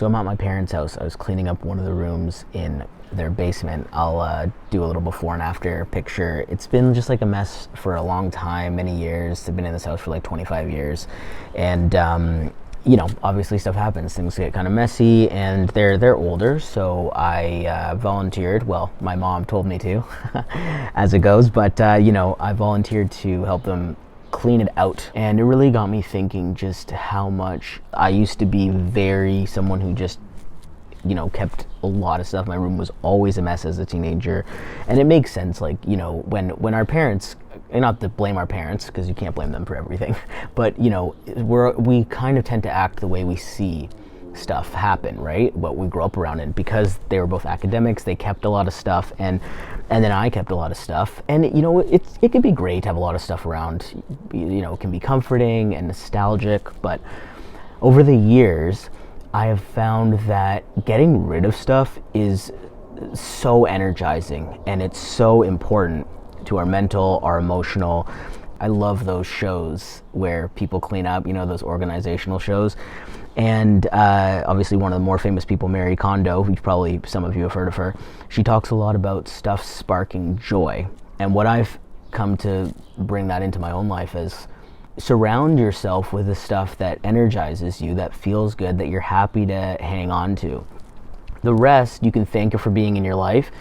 So I'm at my parents' house. I was cleaning up one of the rooms in their basement. I'll do a little before and after picture. It's been just like a mess for a long time, many years. I've been in this house for like 25 years. And, obviously stuff happens. Things get kind of messy, and they're older, so I volunteered. Well, my mom told me to, as it goes, but, I volunteered to help them clean it out, and it really got me thinking just how much I used to be someone who just kept a lot of stuff. My room was always a mess as a teenager, and it makes sense, like, when our parents, and not to blame our parents because you can't blame them for everything, but we kind of tend to act the way we see stuff happen, right? What we grew up around in, because they were both academics, they kept a lot of stuff, and then I kept a lot of stuff, and it can be great to have a lot of stuff around. It can be comforting and nostalgic, but over the years I have found that getting rid of stuff is so energizing, and it's so important to our mental, our emotional. I love those shows where people clean up, those organizational shows. And obviously one of the more famous people, Marie Kondo, who probably some of you have heard of her, she talks a lot about stuff sparking joy. And what I've come to bring that into my own life is surround yourself with the stuff that energizes you, that feels good, that you're happy to hang on to. The rest, you can thank her for being in your life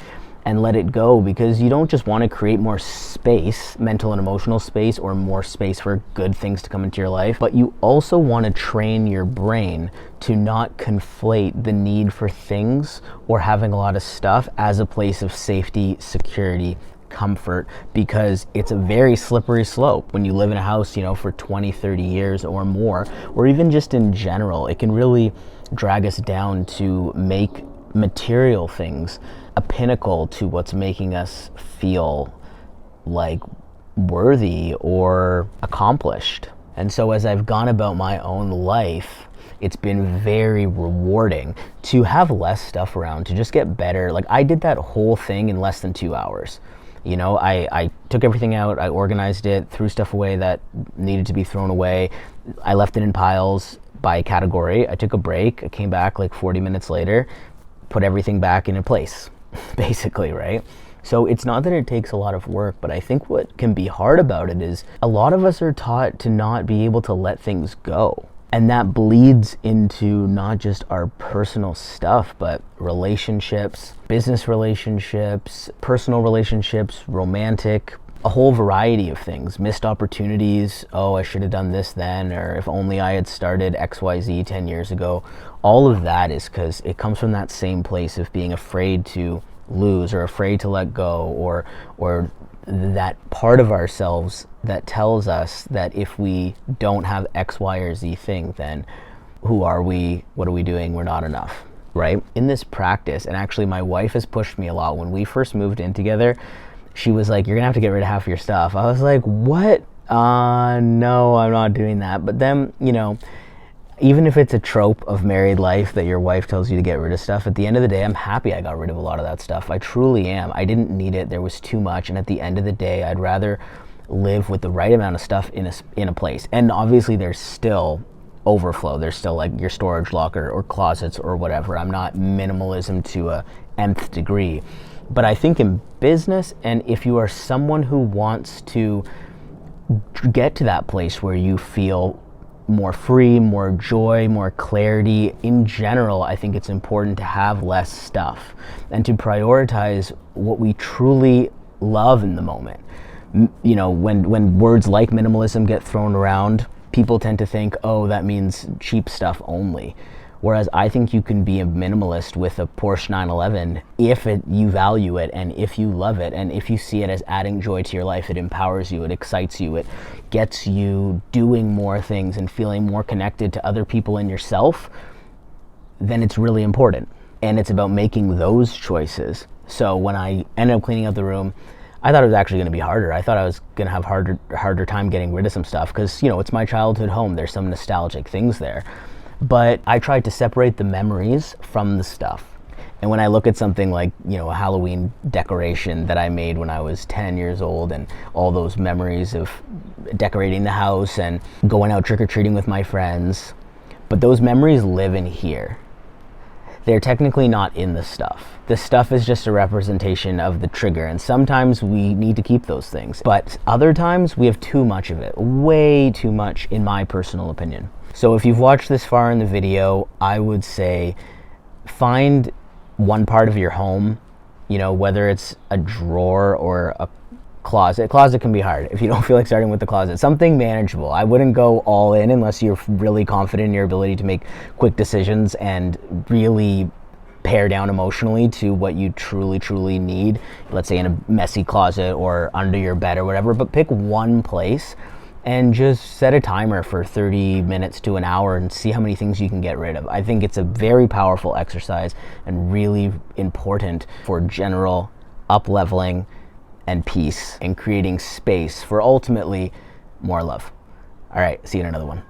and let it go, because you don't just want to create more space, mental and emotional space, or more space for good things to come into your life, but you also want to train your brain to not conflate the need for things or having a lot of stuff as a place of safety, security, comfort, because it's a very slippery slope. When you live in a house, for 20, 30 years or more, or even just in general, it can really drag us down to make material things a pinnacle to what's making us feel like worthy or accomplished. And so as I've gone about my own life, it's been very rewarding to have less stuff around, to just get better. Like, I did that whole thing in less than 2 hours. I took everything out, I organized it, threw stuff away that needed to be thrown away. I left it in piles by category. I took a break, I came back like 40 minutes later, put everything back in place, basically, right? So it's not that it takes a lot of work, but I think what can be hard about it is a lot of us are taught to not be able to let things go. And that bleeds into not just our personal stuff, but relationships, business relationships, personal relationships, romantic, a whole variety of things. Missed opportunities. Oh, I should have done this then, or if only I had started XYZ 10 years ago. All of that is because it comes from that same place of being afraid to lose, or afraid to let go, or that part of ourselves that tells us that if we don't have X, Y, or Z thing, then who are we? What are we doing? We're not enough, right? In this practice, and actually my wife has pushed me a lot. When we first moved in together, she was like, you're gonna have to get rid of half your stuff. I was like, what? No, I'm not doing that. But then, even if it's a trope of married life that your wife tells you to get rid of stuff, at the end of the day, I'm happy I got rid of a lot of that stuff. I truly am. I didn't need it. There was too much. And at the end of the day, I'd rather live with the right amount of stuff in a place. And obviously there's still overflow. There's still like your storage locker or closets or whatever. I'm not minimalism to a nth degree. But I think in business, and if you are someone who wants to get to that place where you feel more free, more joy, more clarity in general, I think it's important to have less stuff and to prioritize what we truly love in the moment. When words like minimalism get thrown around, people tend to think, oh, that means cheap stuff only. Whereas I think you can be a minimalist with a Porsche 911 if you value it, and if you love it, and if you see it as adding joy to your life. It empowers you, it excites you, it gets you doing more things and feeling more connected to other people and yourself. Then it's really important. And it's about making those choices. So when I ended up cleaning out the room, I thought it was actually going to be harder. I thought I was going to have harder time getting rid of some stuff because, it's my childhood home. There's some nostalgic things there. But I tried to separate the memories from the stuff. And when I look at something like, a Halloween decoration that I made when I was 10 years old, and all those memories of decorating the house and going out trick-or-treating with my friends, but those memories live in here. they're technically not in the stuff. The stuff is just a representation of the trigger, and sometimes we need to keep those things. But other times we have too much of it, way too much, in my personal opinion. So if you've watched this far in the video, I would say find one part of your home, you know, whether it's a drawer or a closet. Closet can be hard if you don't feel like starting with the closet. Something manageable. I wouldn't go all in unless you're really confident in your ability to make quick decisions and really pare down emotionally to what you truly need. Let's say in a messy closet or under your bed or whatever, but pick one place and just set a timer for 30 minutes to an hour and see how many things you can get rid of. I think it's a very powerful exercise and really important for general up-leveling and peace and creating space for ultimately more love. All right, see you in another one.